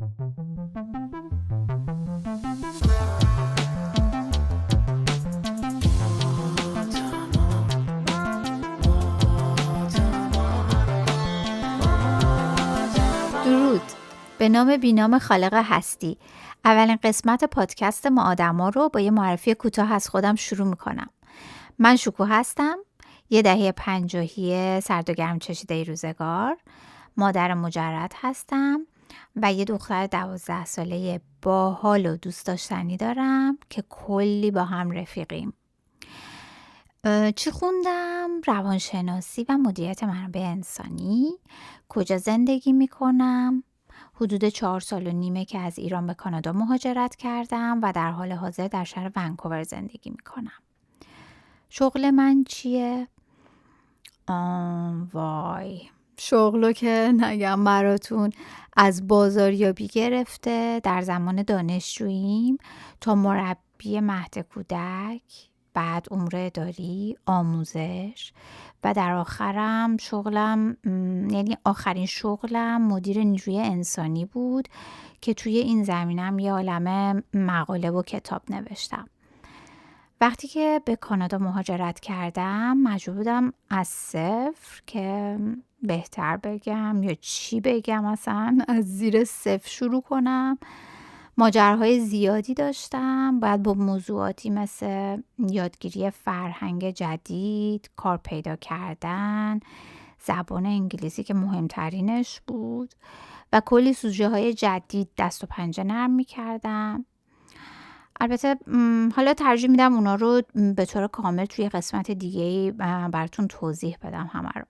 درود. به نام بینام خالق هستی. اولین قسمت پادکست ما آدما رو با یه معرفی کوتاه از خودم شروع میکنم. من شکوه هستم، یه دهه 50 سرد و گرم چشیده روزگار، مادر مجرد هستم و یه دختر 12 ساله باحال و دوست داشتنی دارم که کلی با هم رفیقیم. چی خوندم؟ روانشناسی و مدیریت منابع انسانی. کجا زندگی میکنم؟ حدود 4 سال و نیمه که از ایران به کانادا مهاجرت کردم و در حال حاضر در شهر ونکوور زندگی میکنم. شغل من چیه؟ وای، شغلو که نگم براتون، از بازاریابی گرفته در زمان دانشجوییم تا مربی مهد کودک، بعد امور اداری، آموزش و در آخرم شغلم، یعنی آخرین شغلم مدیر نیروی انسانی بود که توی این زمینم یه عالمه مقاله و کتاب نوشتم. وقتی که به کانادا مهاجرت کردم مجبور بودم از صفر، که بهتر بگم یا چی بگم، اصلا از زیر صفر شروع کنم. ماجراهای زیادی داشتم، باید با موضوعاتی مثل یادگیری فرهنگ جدید، کار پیدا کردن، زبان انگلیسی که مهمترینش بود و کلی سوژه های جدید دست و پنجه نرم می‌کردم. البته حالا ترجیح میدم اونا رو به طور کامل توی قسمت دیگه‌ای براتون توضیح بدم همه رو.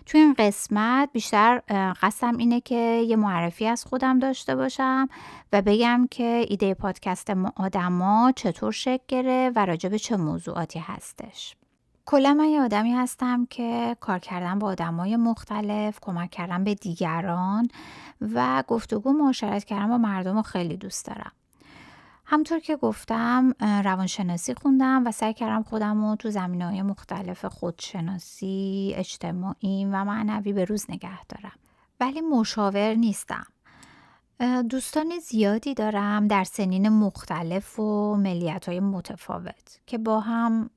توی این قسمت بیشتر قصدم اینه که یه معرفی از خودم داشته باشم و بگم که ایده پادکست ما آدما چطور شکل گرفت و راجع به چه موضوعاتی هستش. کلا من یه آدمی هستم که کار کردن با آدمای مختلف، کمک کردن به دیگران و گفتگو معاشرت کردن با مردم رو خیلی دوست دارم. همطور که گفتم روانشناسی خوندم و سعی کردم خودم رو تو زمینه‌های مختلف خودشناسی، اجتماعی و معنوی به روز نگه دارم. ولی مشاور نیستم. دوستان زیادی دارم در سنین مختلف و ملیت‌های متفاوت که با هم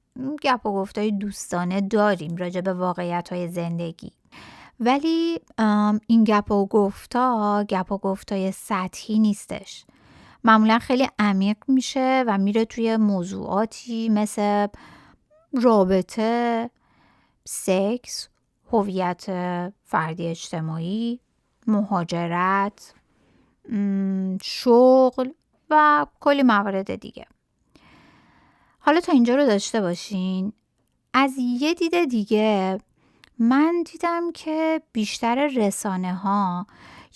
گپ و گفتای دوستانه داریم راجع به واقعیت‌های زندگی. ولی این گپ و گفتای سطحی نیستش. معمولا خیلی عمیق میشه و میره توی موضوعاتی مثل رابطه، سکس، هویت فردی اجتماعی، مهاجرت، شغل و کلی موارد دیگه. حالا تا اینجا رو داشته باشین. از یه دید دیگه من دیدم که بیشتر رسانه ها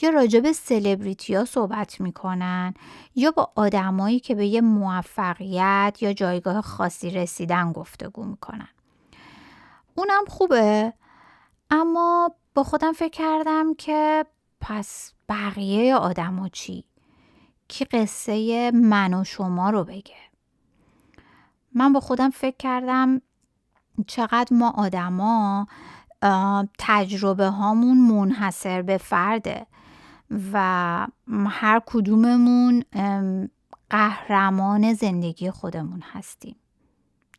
یا راجع به سلبریتی ها صحبت میکنن یا با آدمایی که به یه موفقیت یا جایگاه خاصی رسیدن گفتگو میکنن. اونم خوبه، اما با خودم فکر کردم که پس بقیه آدما چی؟ کی قصه من و شما رو بگه؟ من با خودم فکر کردم چقدر ما آدما تجربه هامون منحصر به فرده و هر کدوممون قهرمان زندگی خودمون هستیم،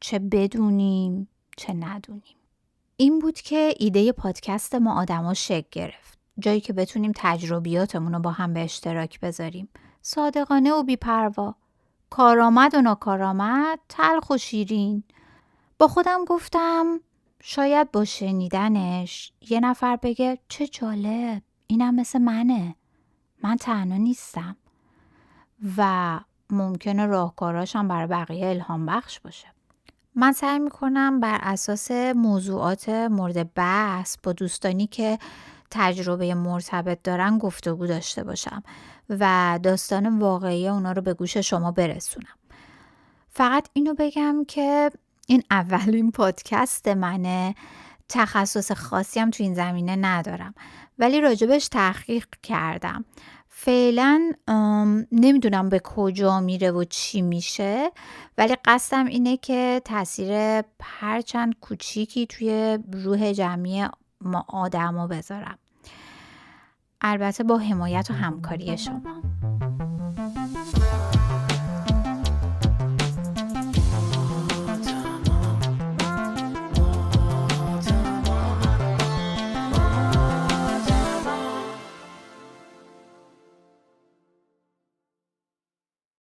چه بدونیم چه ندونیم. این بود که ایده پادکست ما آدما شکل گرفت، جایی که بتونیم تجربیاتمون رو با هم به اشتراک بذاریم، صادقانه و بی‌پروا، کارآمد و ناکارآمد، تلخ و شیرین. با خودم گفتم شاید با شنیدنش یه نفر بگه چه جالب، اینم مثل منه، من تنها نیستم و ممکنه راهکاراش هم برای بقیه الهام بخش باشه. من سعی میکنم بر اساس موضوعات مورد بحث با دوستانی که تجربه مرتبط دارن گفتگو داشته باشم و داستان واقعی اونا رو به گوش شما برسونم. فقط اینو بگم که این اولین پادکست منه، تخصص خاصی هم تو این زمینه ندارم، ولی راجبش تحقیق کردم. فعلا نمیدونم به کجا میره و چی میشه، ولی قصدم اینه که تاثیر هرچند کوچیکی توی روح جمعی ما آدما بذارم، البته با حمایت و همکاری شما.